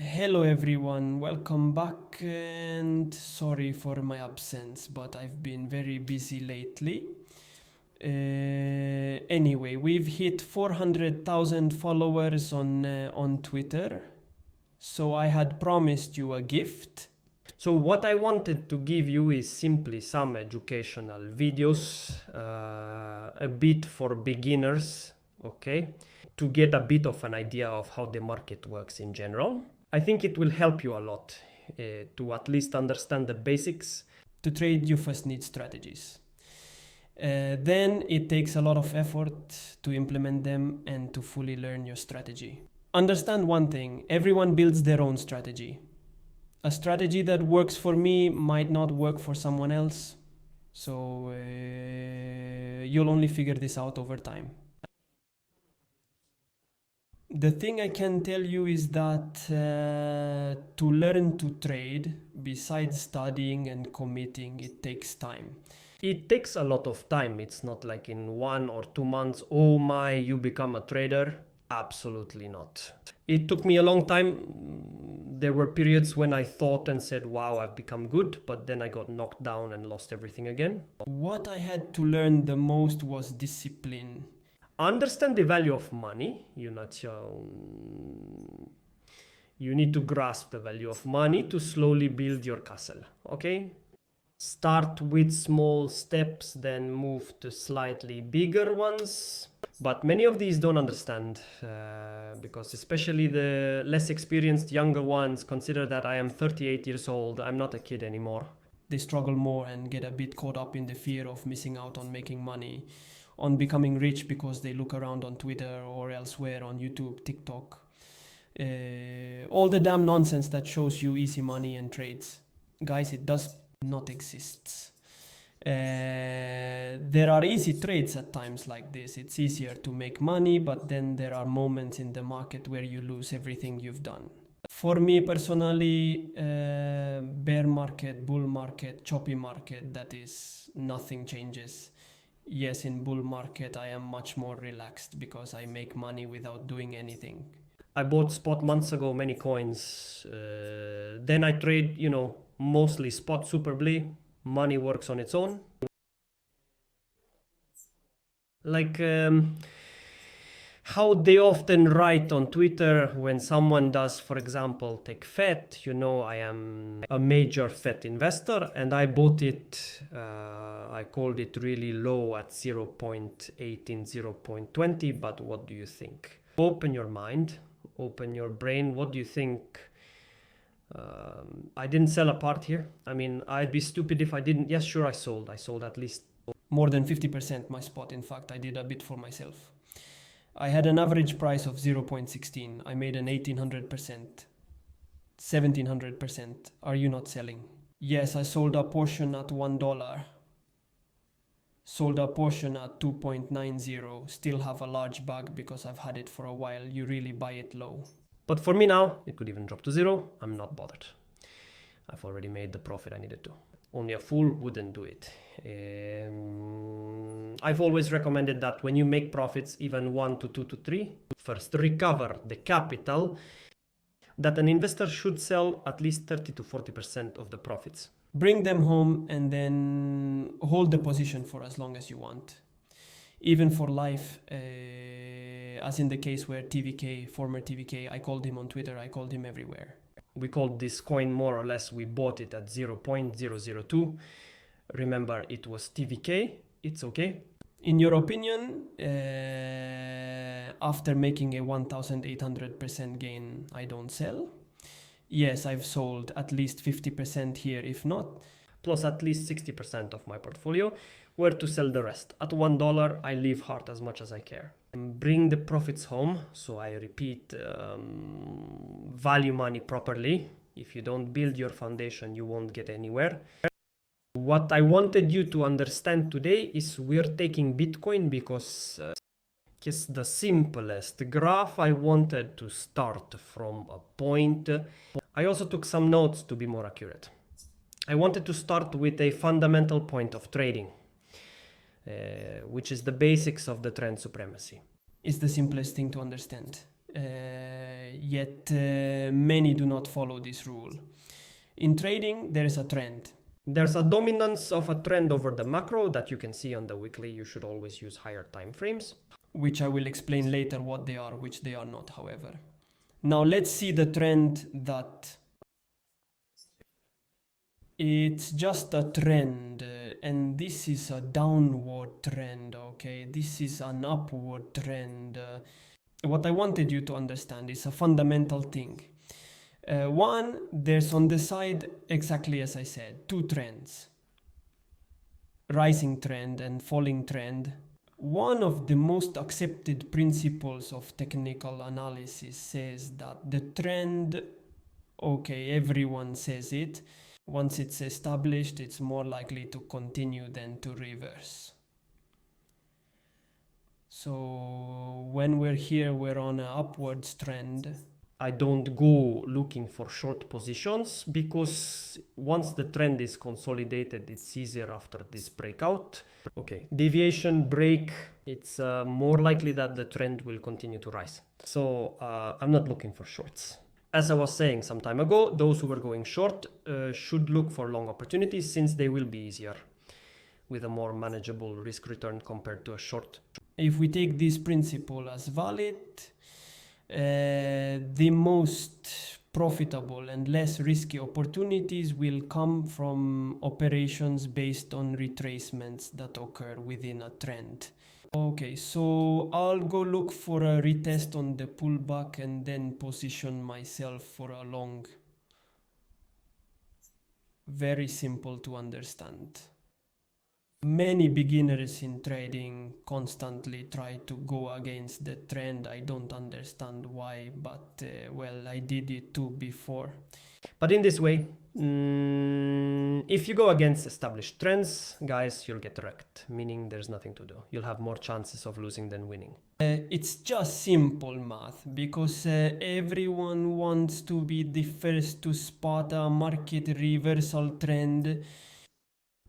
Hello everyone, welcome back and sorry for my absence, but I've been very busy lately. Anyway, we've hit 400,000 followers on Twitter, so I had promised you a gift. So what I wanted to give you is simply some educational videos, a bit for beginners, okay? To get a bit of an idea of how the market works in general. I think it will help you a lot to at least understand the basics. To trade, you first need strategies. Then it takes a lot of effort to implement them and to fully learn your strategy. Understand one thing, everyone builds their own strategy. A strategy that works for me might not work for someone else, so you'll only figure this out over time. The thing I can tell you is that to learn to trade, besides studying and committing, it takes time. It takes a lot of time. It's not like in 1 or 2 months, oh my, you become a trader. Absolutely not. It took me a long time. There were periods when I thought and said, wow, I've become good, but then I got knocked down and lost everything again. What I had to learn the most was discipline. Understand the value of money. You need to grasp the value of money to slowly build your castle, okay? Start with small steps, then move to slightly bigger ones. But many of these don't understand because especially the less experienced younger ones consider that I am 38 years old, I'm not a kid anymore. They struggle more and get a bit caught up in the fear of missing out on making money, on becoming rich because they look around on Twitter or elsewhere on YouTube, TikTok. All the damn nonsense that shows you easy money and trades. Guys, it does not exist. There are easy trades at times like this. It's easier to make money, but then there are moments in the market where you lose everything you've done. For me personally, bear market, bull market, choppy market, that is, nothing changes. Yes, in bull market I am much more relaxed because I make money without doing anything. I bought spot months ago many coins. Then I trade, mostly spot superbly. Money works on its own. Like how they often write on Twitter when someone does, for example, take FET, I am a major FET investor and I bought it, I called it really low at 0.18, 0.20, but what do you think? Open your mind, open your brain, what do you think? I didn't sell a part here. I mean, I'd be stupid if I didn't. Yes, sure, I sold at least more than 50% my spot. In fact, I did a bit for myself. I had an average price of 0.16. I made an 1800%, 1700%. Are you not selling? Yes, I sold a portion at $1. Sold a portion at 2.90. Still have a large bag because I've had it for a while. You really buy it low. But for me now, it could even drop to 0. I'm not bothered. I've already made the profit I needed to. Only a fool wouldn't do it. I've always recommended that when you make profits, even 1 to 2 to 3, first recover the capital, that an investor should sell at least 30 to 40% of the profits. Bring them home and then hold the position for as long as you want. Even for life, as in the case where TVK, former TVK, I called him on Twitter, I called him everywhere. We called this coin more or less, we bought it at 0.002. Remember, it was TVK, it's okay. In your opinion, after making a 1800% gain, I don't sell? Yes, I've sold at least 50% here, if not, plus at least 60% of my portfolio. Where to sell the rest? At $1, I leave hard as much as I care. Bring the profits home. So I repeat, value money properly. If you don't build your foundation, you won't get anywhere. What I wanted you to understand today is we're taking Bitcoin because it's the simplest graph. I wanted to start from a point. I also took some notes to be more accurate. I wanted to start with a fundamental point of trading, which is the basics of the trend supremacy. It's the simplest thing to understand. yet many do not follow this rule. In trading, there is a trend. There's a dominance of a trend over the macro that you can see on the weekly. You should always use higher time frames, which I will explain later what they are, which they are not, however. Now let's see the trend that it's just a trend, and this is a downward trend, okay? This is an upward trend. What I wanted you to understand is a fundamental thing. One, there's on the side, exactly as I said, two trends. Rising trend and falling trend. One of the most accepted principles of technical analysis says that the trend, okay, everyone says it, once it's established, it's more likely to continue than to reverse. So when we're here, we're on an upwards trend. I don't go looking for short positions because once the trend is consolidated, it's easier after this breakout. Okay, deviation break, it's more likely that the trend will continue to rise. So I'm not looking for shorts. As I was saying some time ago, those who were going short should look for long opportunities since they will be easier with a more manageable risk return compared to a short. If we take this principle as valid, the most profitable and less risky opportunities will come from operations based on retracements that occur within a trend. Okay, so I'll go look for a retest on the pullback and then position myself for a long. Very simple to understand. Many beginners in trading constantly try to go against the trend. I don't understand why, but well, I did it too before. But in this way, if you go against established trends, guys, you'll get wrecked, meaning there's nothing to do. You'll have more chances of losing than winning. It's just simple math because everyone wants to be the first to spot a market reversal trend.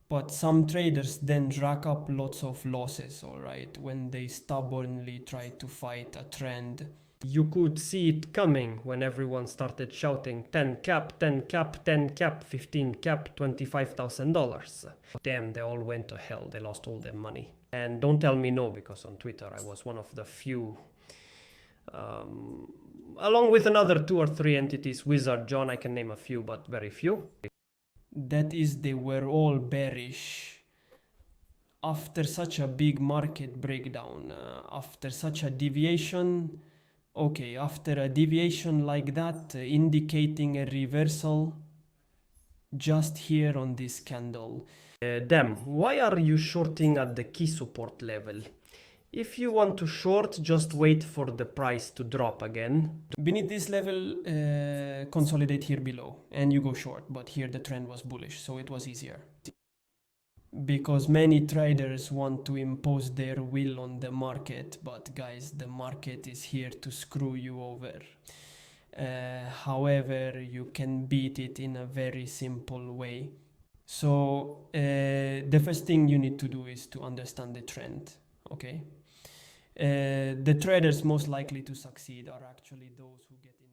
But some traders then rack up lots of losses, alright, when they stubbornly try to fight a trend. You could see it coming when everyone started shouting 10 cap, 10 cap, 10 cap, 15 cap, $25,000. Damn, they all went to hell. They lost all their money. And don't tell me no, because on Twitter I was one of the few, along with another 2 or 3 entities, Wizard, John, I can name a few, but very few. That is, they were all bearish after such a big market breakdown, after such a deviation. Okay, after a deviation like that, indicating a reversal, just here on this candle. Damn, why are you shorting at the key support level? If you want to short, just wait for the price to drop again. Beneath this level, consolidate here below and you go short, but here the trend was bullish, so it was easier. Because many traders want to impose their will on the market, but guys, the market is here to screw you over. However, you can beat it in a very simple way. So the first thing you need to do is to understand the trend, okay? The traders most likely to succeed are actually those who get in